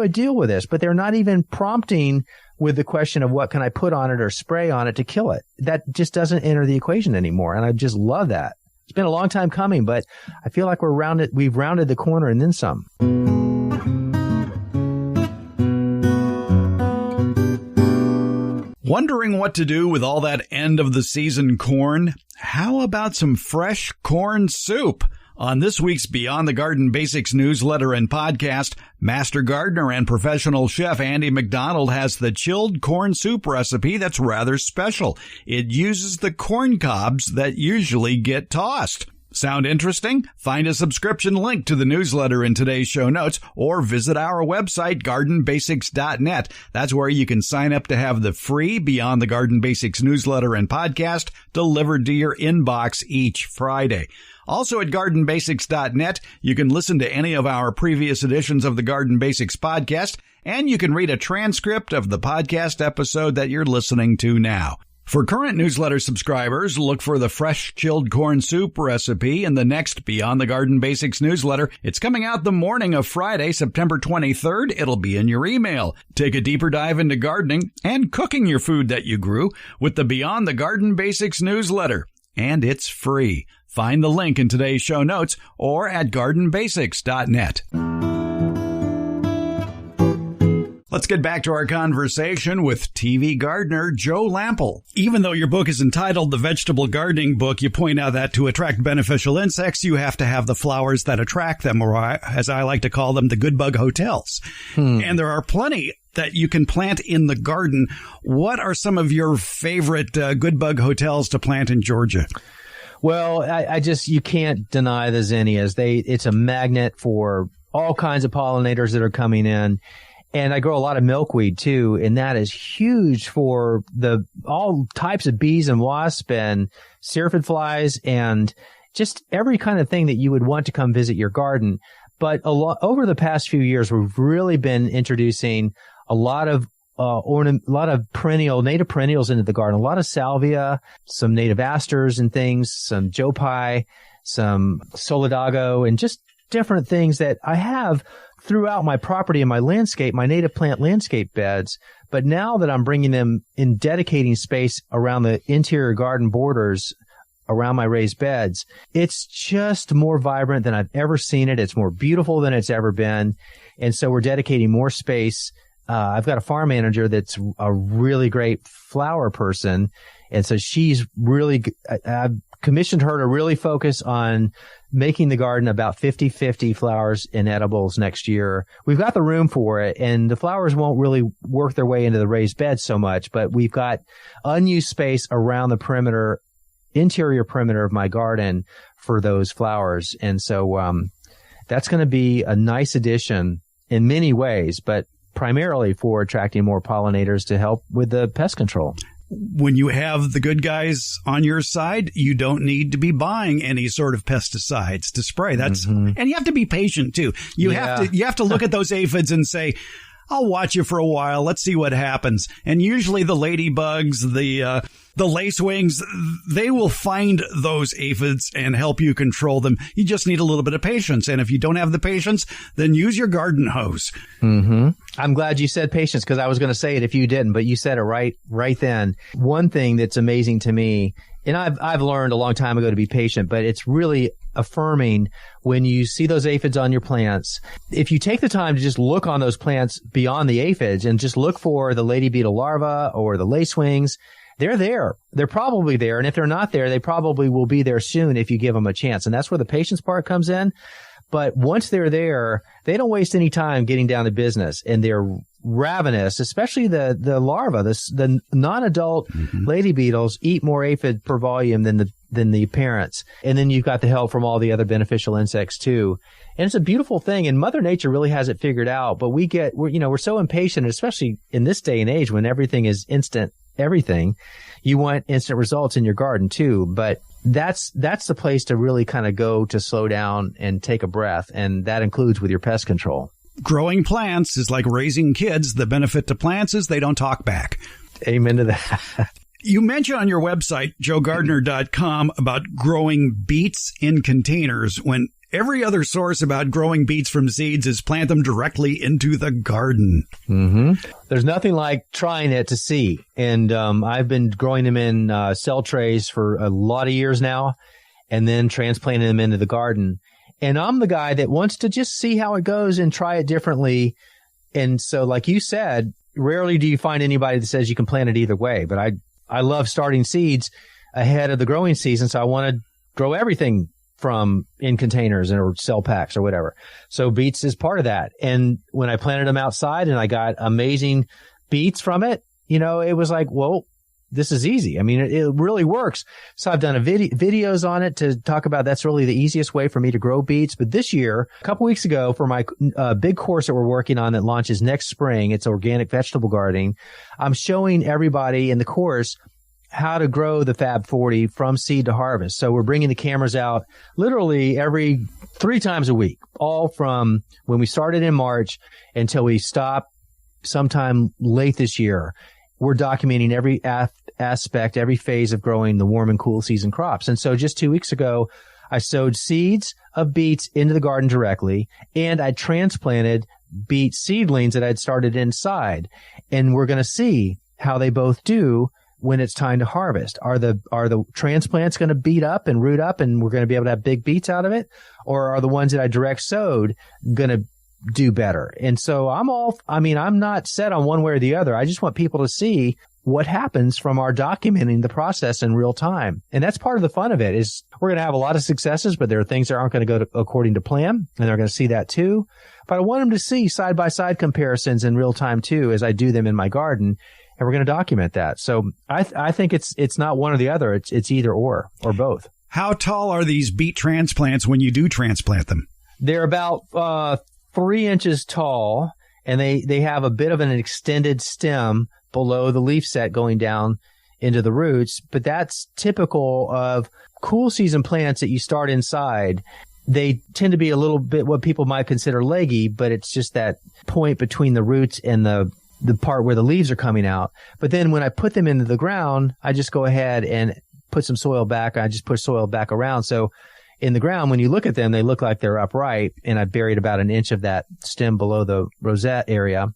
B: deal with this? But they're not even prompting with the question of what can I put on it or spray on it to kill it. That just doesn't enter the equation anymore. And I just love that. It's been a long time coming, but I feel like we've rounded the corner and then some.
A: Wondering what to do with all that end of the season corn? How about some fresh corn soup? On this week's Beyond the Garden Basics newsletter and podcast, master gardener and professional chef Andy McDonald has the chilled corn soup recipe that's rather special. It uses the corn cobs that usually get tossed. Sound interesting? Find a subscription link to the newsletter in today's show notes, or visit our website, gardenbasics.net. That's where you can sign up to have the free Beyond the Garden Basics newsletter and podcast delivered to your inbox each Friday. Also at gardenbasics.net, you can listen to any of our previous editions of the Garden Basics podcast, and you can read a transcript of the podcast episode that you're listening to now. For current newsletter subscribers, look for the fresh chilled corn soup recipe in the next Beyond the Garden Basics newsletter. It's coming out the morning of Friday, September 23rd. It'll be in your email. Take a deeper dive into gardening and cooking your food that you grew with the Beyond the Garden Basics newsletter. And it's free. Find the link in today's show notes or at gardenbasics.net. Let's get back to our conversation with TV gardener Joe Lample. Even though your book is entitled The Vegetable Gardening Book, you point out that to attract beneficial insects, you have to have the flowers that attract them, or as I like to call them, the good bug hotels. And there are plenty that you can plant in the garden. What are some of your favorite good bug hotels to plant in Georgia?
B: Well, you can't deny the zinnias. It's a magnet for all kinds of pollinators that are coming in. And I grow a lot of milkweed too, and that is huge for all types of bees and wasps and syrphid flies and just every kind of thing that you would want to come visit your garden. But over the past few years, we've really been introducing a lot of native perennials into the garden, a lot of salvia, some native asters and things, some joe pye, some solidago, and just different things that I have throughout my property and my landscape, my native plant landscape beds. But now that I'm bringing them in dedicating space around the interior garden borders around my raised beds, it's just more vibrant than I've ever seen it. It's more beautiful than it's ever been. And so we're dedicating more space. I've got a farm manager that's a really great flower person. And so I've commissioned her to really focus on making the garden about 50-50 flowers and edibles next year. We've got the room for it, and the flowers won't really work their way into the raised beds so much, but we've got unused space around the interior perimeter of my garden for those flowers. And so that's going to be a nice addition in many ways, but primarily for attracting more pollinators to help with the pest control.
A: When you have the good guys on your side, you don't need to be buying any sort of pesticides to spray. And you have to be patient too. You have to look at those aphids and say, I'll watch you for a while. Let's see what happens. And usually the ladybugs, The lacewings, they will find those aphids and help you control them. You just need a little bit of patience. And if you don't have the patience, then use your garden hose.
B: Mm-hmm. I'm glad you said patience, because I was going to say it if you didn't, but you said it right then. One thing that's amazing to me, and I've learned a long time ago to be patient, but it's really affirming when you see those aphids on your plants. If you take the time to just look on those plants beyond the aphids and just look for the lady beetle larvae or the lacewings, they're there. They're probably there. And if they're not there, they probably will be there soon if you give them a chance. And that's where the patience part comes in. But once they're there, they don't waste any time getting down to business. And they're ravenous, especially the larvae. The non-adult lady beetles eat more aphid per volume than the parents. And then you've got the help from all the other beneficial insects too. And it's a beautiful thing. And Mother Nature really has it figured out. But we're so impatient, especially in this day and age when everything is instant. Everything, you want instant results in your garden too, but that's the place to really kind of go to slow down and take a breath, and that includes with your pest control.
A: Growing plants is like raising kids. The benefit to plants is they don't talk back.
B: Amen to that.
A: You mentioned on your website, joegardner.com, about growing beets in containers when every other source about growing beets from seeds is plant them directly into the garden.
B: Mm-hmm. There's nothing like trying it to see. And I've been growing them in cell trays for a lot of years now, and then transplanting them into the garden. And I'm the guy that wants to just see how it goes and try it differently. And so, like you said, rarely do you find anybody that says you can plant it either way. But I love starting seeds ahead of the growing season, so I want to grow everything from in containers or cell packs or whatever. So beets is part of that. And when I planted them outside and I got amazing beets from it, it was like, whoa, this is easy. I mean, it really works. So I've done videos on it to talk about that's really the easiest way for me to grow beets. But this year, a couple weeks ago, for my big course that we're working on that launches next spring, it's organic vegetable gardening. I'm showing everybody in the course how to grow the Fab 40 from seed to harvest. So we're bringing the cameras out literally every 3 times a week, all from when we started in March until we stop sometime late this year. We're documenting every aspect, every phase of growing the warm and cool season crops. And so just 2 weeks ago, I sowed seeds of beets into the garden directly, and I transplanted beet seedlings that I'd started inside. And we're going to see how they both do when it's time to harvest. Are the transplants going to beat up and root up and we're going to be able to have big beets out of it? Or are the ones that I direct sowed going to do better? And so I'm not set on one way or the other. I just want people to see what happens from our documenting the process in real time. And that's part of the fun of it. Is we're going to have a lot of successes, but there are things that aren't going to go according to plan, and they're going to see that too. But I want them to see side by side comparisons in real time too, as I do them in my garden. And we're going to document that. So I think it's not one or the other. It's either or both.
A: How tall are these beet transplants when you do transplant them?
B: They're about 3 inches tall, and they have a bit of an extended stem below the leaf set going down into the roots. But that's typical of cool season plants that you start inside. They tend to be a little bit what people might consider leggy, but it's just that point between the roots and the part where the leaves are coming out. But then when I put them into the ground, I just go ahead and put some soil back. I just push soil back around. So in the ground, when you look at them, they look like they're upright. And I buried about 1 inch of that stem below the rosette area.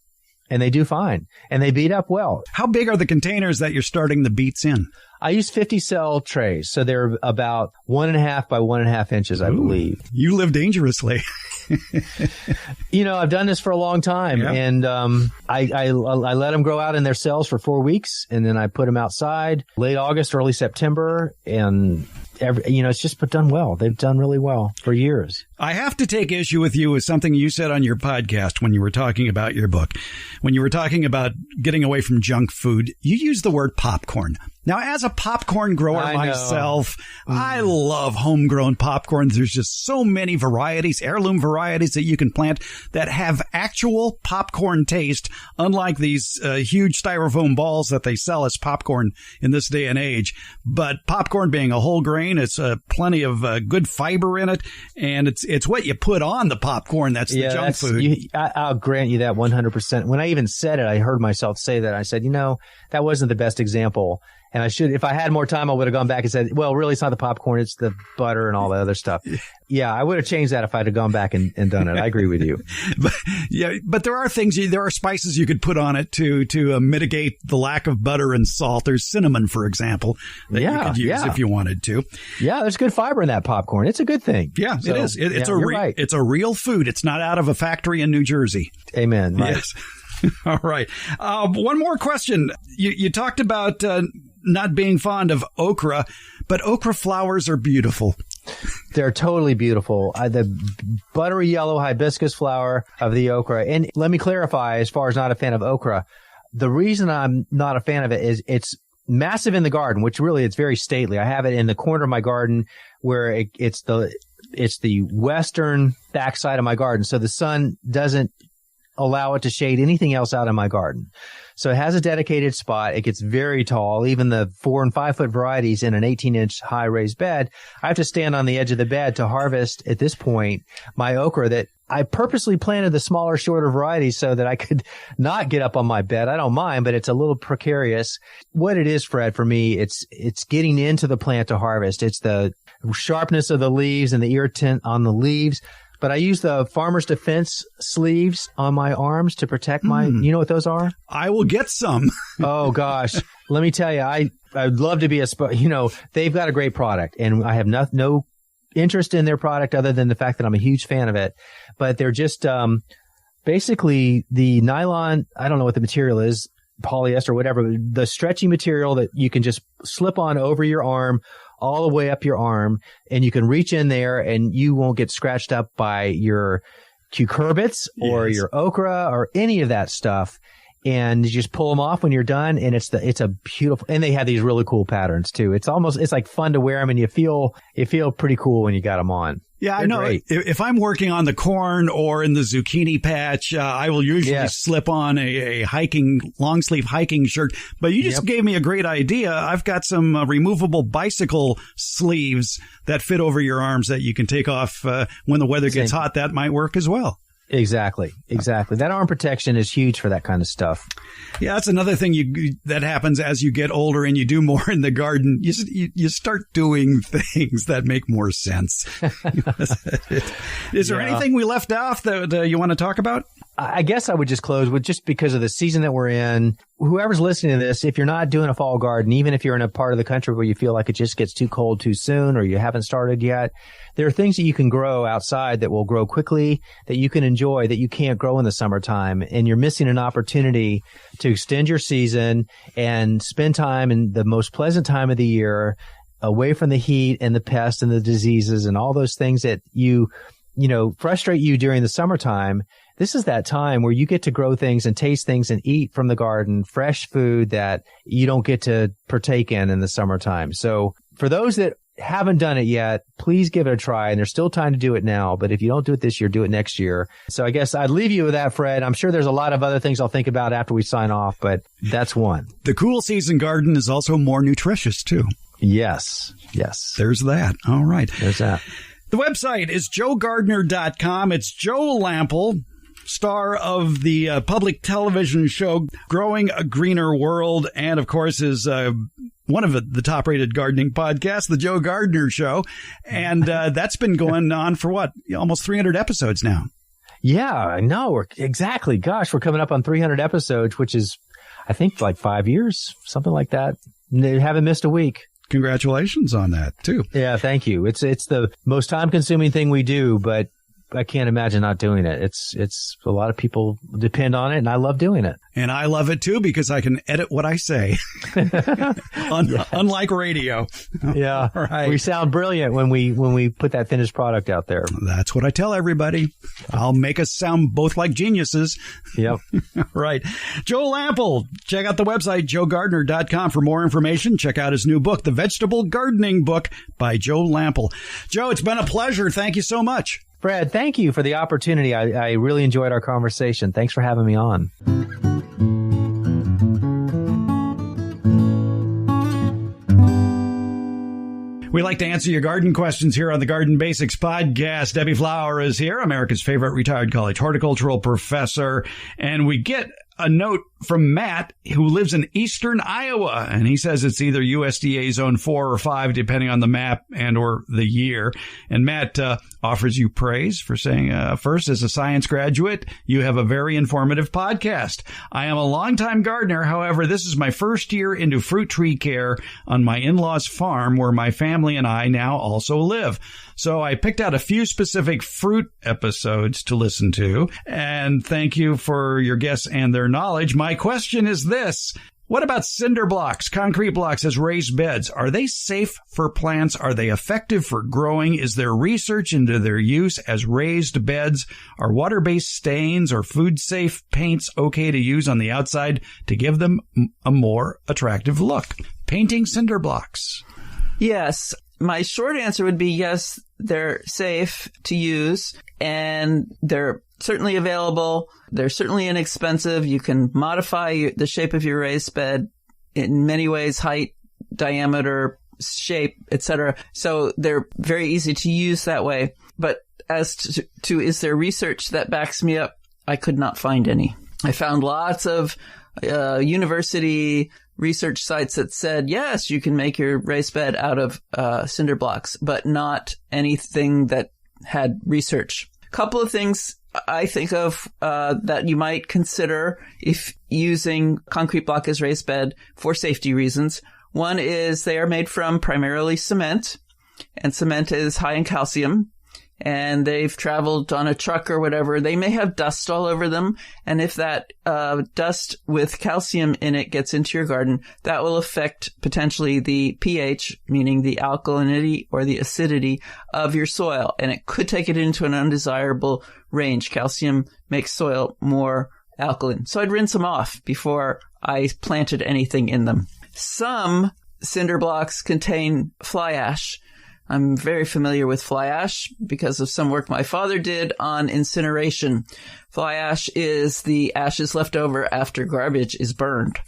B: And they do fine. And they beat up well.
A: How big are the containers that you're starting the beets in?
B: I use 50 cell trays. So they're about 1.5 by 1.5 inches, I believe.
A: You live dangerously.
B: I've done this for a long time. Yeah. And I let them grow out in their cells for 4 weeks. And then I put them outside late August, early September. And it's just done well. They've done really well for years.
A: I have to take issue with you with something you said on your podcast when you were talking about your book. When you were talking about getting away from junk food, you used the word popcorn. Now, as a popcorn grower myself, I love homegrown popcorn. There's just so many varieties, heirloom varieties that you can plant that have actual popcorn taste, unlike these huge styrofoam balls that they sell as popcorn in this day and age. But popcorn being a whole grain, it's plenty of good fiber in it, and it's what you put on the popcorn that's the junk food.
B: I'll grant you that 100%. When I even said it, I heard myself say that. I said, that wasn't the best example. And if I had more time, I would have gone back and said, well, really, it's not the popcorn, it's the butter and all the other stuff. Yeah, I would have changed that if I'd have gone back and done it. I agree with you.
A: But there are there are spices you could put on it to mitigate the lack of butter and salt. There's cinnamon, for example, that you could use if you wanted to.
B: Yeah, there's good fiber in that popcorn. It's a good thing.
A: Yeah, it is. It's a real food. It's not out of a factory in New Jersey.
B: Amen. Right.
A: Yes. All right. One more question. You talked about not being fond of okra, but okra flowers are beautiful.
B: They're totally beautiful. The buttery yellow hibiscus flower of the okra. And let me clarify, as far as not a fan of okra, the reason I'm not a fan of it is it's massive in the garden, which really it's very stately. I have it in the corner of my garden where it's the western backside of my garden. So the sun doesn't allow it to shade anything else out in my garden. So it has a dedicated spot. It gets very tall. Even the 4 and 5 foot varieties in an 18-inch high raised bed, I have to stand on the edge of the bed to harvest at this point my okra that I purposely planted the smaller, shorter varieties so that I could not get up on my bed. I don't mind, but it's a little precarious. What it is, Fred, for me, it's getting into the plant to harvest. It's the sharpness of the leaves and the irritant on the leaves. But I use the Farmer's Defense sleeves on my arms to protect my, you know what those are?
A: I will get some.
B: Oh, gosh. Let me tell you, I'd love to be they've got a great product and I have no interest in their product other than the fact that I'm a huge fan of it. But they're just, basically the nylon, I don't know what the material is, polyester, whatever, the stretchy material that you can just slip on over your arm all the way up your arm, and you can reach in there and you won't get scratched up by your cucurbits or your okra or any of that stuff. And you just pull them off when you're done. And it's a beautiful, and they have these really cool patterns too. It's like fun to wear them and you feel pretty cool when you got them on.
A: Yeah,
B: They're
A: I know.
B: Great.
A: If I'm working on the corn or in the zucchini patch, I will usually slip on a long sleeve hiking shirt. But you just gave me a great idea. I've got some removable bicycle sleeves that fit over your arms that you can take off when the weather gets hot. That might work as well.
B: Exactly. That arm protection is huge for that kind of stuff.
A: Yeah, that's another thing that happens as you get older and you do more in the garden. You start doing things that make more sense. Is there anything we left off that you want to talk about?
B: I guess I would just close with, just because of the season that we're in, whoever's listening to this, if you're not doing a fall garden, even if you're in a part of the country where you feel like it just gets too cold too soon or you haven't started yet, there are things that you can grow outside that will grow quickly, that you can enjoy, that you can't grow in the summertime. And you're missing an opportunity to extend your season and spend time in the most pleasant time of the year, away from the heat and the pests and the diseases and all those things that frustrate you during the summertime. This is that time where you get to grow things and taste things and eat from the garden, fresh food that you don't get to partake in the summertime. So for those that haven't done it yet, please give it a try. And there's still time to do it now. But if you don't do it this year, do it next year. So I guess I'd leave you with that, Fred. I'm sure there's a lot of other things I'll think about after we sign off, but that's one.
A: The cool season garden is also more nutritious, too.
B: Yes.
A: There's that. All right.
B: There's that.
A: The website is joegardener.com. It's Joe Lample, star of the public television show Growing a Greener World, and of course is one of the top-rated gardening podcasts, The Joe Gardener Show. And that's been going on for almost 300 episodes now. Yeah, I know. Exactly. Gosh, we're coming up on 300 episodes, which is, I think, like 5 years, something like that. They haven't missed a week. Congratulations on that, too. Yeah, thank you. It's the most time-consuming thing we do, but I can't imagine not doing it. It's a lot of people depend on it, and I love doing it. And I love it too because I can edit what I say. Unlike radio. Yeah. Right. We sound brilliant when we put that finished product out there. That's what I tell everybody. I'll make us sound both like geniuses. Yep. Right. Joe Lample. Check out the website, joegardener.com, for more information. Check out his new book, The Vegetable Gardening Book by Joe Lample. Joe, it's been a pleasure. Thank you so much. Fred, thank you for the opportunity. I really enjoyed our conversation. Thanks for having me on. We like to answer your garden questions here on the Garden Basics Podcast. Debbie Flower is here, America's favorite retired college horticultural professor. And we get a note from Matt, who lives in eastern Iowa, and he says it's either USDA Zone 4 or 5, depending on the map and or the year. And Matt offers you praise for saying, first, as a science graduate, you have a very informative podcast. I am a longtime gardener. However, this is my first year into fruit tree care on my in-laws' farm, where my family and I now also live. So I picked out a few specific fruit episodes to listen to, and thank you for your guests and their knowledge. My question is this: what about cinder blocks, concrete blocks as raised beds? Are they safe for plants? Are they effective for growing? Is there research into their use as raised beds? Are water-based stains or food-safe paints okay to use on the outside to give them a more attractive look? Painting cinder blocks.
C: Yes. My short answer would be yes, they're safe to use, and they're certainly available. They're certainly inexpensive. You can modify the shape of your raised bed in many ways: height, diameter, shape, etc. So they're very easy to use that way. But as to is there research that backs me up, I could not find any. I found lots of university research sites that said, yes, you can make your raised bed out of cinder blocks, but not anything that had research. Couple of things I think of that you might consider if using concrete block as raised bed for safety reasons. One is they are made from primarily cement, and cement is high in calcium, and they've traveled on a truck or whatever. They may have dust all over them, and if that dust with calcium in it gets into your garden, that will affect potentially the pH, meaning the alkalinity or the acidity of your soil, and it could take it into an undesirable range. Calcium makes soil more alkaline. So I'd rinse them off before I planted anything in them. Some cinder blocks contain fly ash. I'm very familiar with fly ash because of some work my father did on incineration. Fly ash is the ashes left over after garbage is burned.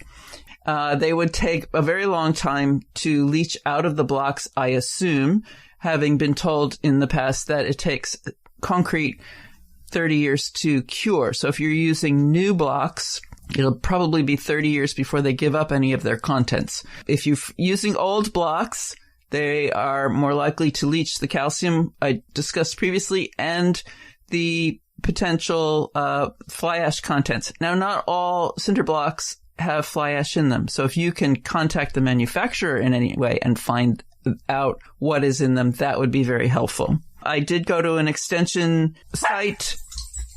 C: They would take a very long time to leach out of the blocks, I assume, having been told in the past that it takes concrete 30 years to cure. So if you're using new blocks, it'll probably be 30 years before they give up any of their contents. If you're using old blocks, they are more likely to leach the calcium I discussed previously and the potential fly ash contents. Now, not all cinder blocks have fly ash in them. So if you can contact the manufacturer in any way and find out what is in them, that would be very helpful. I did go to an extension site.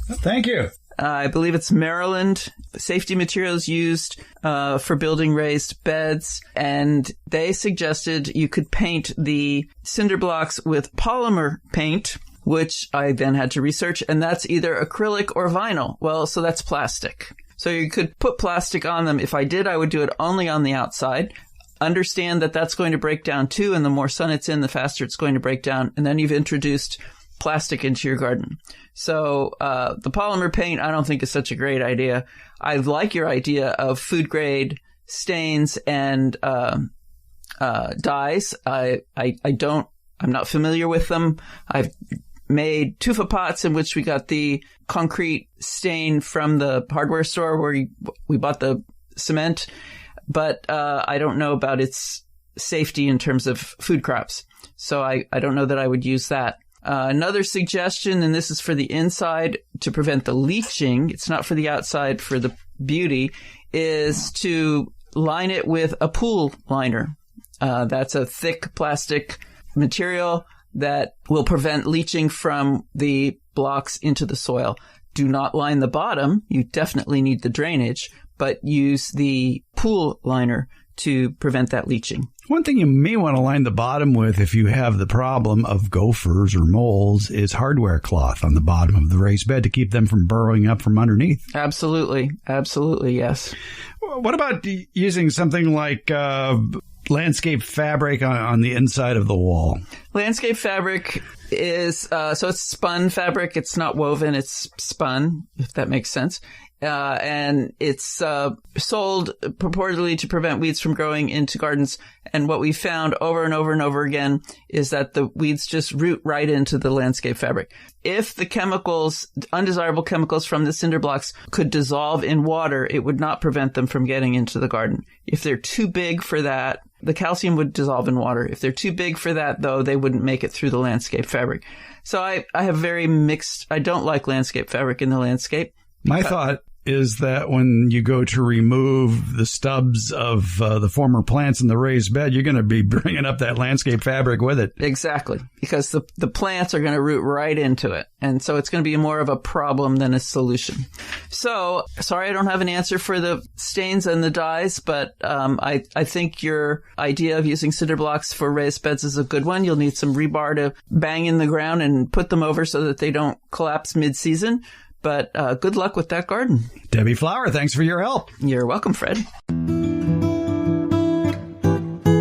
A: Thank you.
C: I believe it's Maryland, safety materials used for building raised beds. And they suggested you could paint the cinder blocks with polymer paint, which I then had to research. And that's either acrylic or vinyl. Well, so that's plastic. So you could put plastic on them. If I did, I would do it only on the outside. Understand that that's going to break down too. And the more sun it's in, the faster it's going to break down. And then you've introduced plastic into your garden. So the polymer paint, I don't think is such a great idea. I like your idea of food grade stains and dyes. I'm not familiar with them. I've made tufa pots in which we got the concrete stain from the hardware store where we bought the cement, but I don't know about its safety in terms of food crops. So I don't know that I would use that. Another suggestion, and this is for the inside to prevent the leaching, it's not for the outside for the beauty, is to line it with a pool liner. That's a thick plastic material that will prevent leaching from the blocks into the soil. Do not line the bottom. You definitely need the drainage, but use the pool liner to prevent that leaching.
A: One thing you may want to line the bottom with if you have the problem of gophers or moles is hardware cloth on the bottom of the raised bed to keep them from burrowing up from underneath.
C: Absolutely. Absolutely, yes.
A: What about using something like landscape fabric on the inside of the wall?
C: Landscape fabric is, so it's spun fabric. It's not woven, it's spun, if that makes sense. and it's sold purportedly to prevent weeds from growing into gardens. And what we found over and over and over again is that the weeds just root right into the landscape fabric. If the chemicals, undesirable chemicals from the cinder blocks could dissolve in water, it would not prevent them from getting into the garden. If they're too big for that, the calcium would dissolve in water. If they're too big for that, though, they wouldn't make it through the landscape fabric. So I have very mixed, I don't like landscape fabric in the landscape.
A: My thought is that when you go to remove the stubs of the former plants in the raised bed, you're going to be bringing up that landscape fabric with it.
C: Exactly, because the plants are going to root right into it. And so it's going to be more of a problem than a solution. So, sorry I don't have an answer for the stains and the dyes, but I think your idea of using cinder blocks for raised beds is a good one. You'll need some rebar to bang in the ground and put them over so that they don't collapse mid-season. But good luck with that garden.
A: Debbie Flower, thanks for your help.
C: You're welcome, Fred.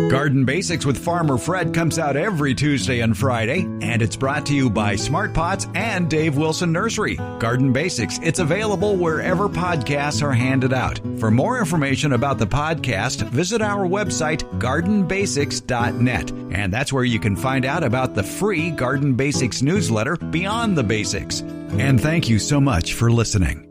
A: Garden Basics with Farmer Fred comes out every Tuesday and Friday, and it's brought to you by Smart Pots and Dave Wilson Nursery. Garden Basics, it's available wherever podcasts are handed out. For more information about the podcast, visit our website, gardenbasics.net. And that's where you can find out about the free Garden Basics newsletter, Beyond the Basics. And thank you so much for listening.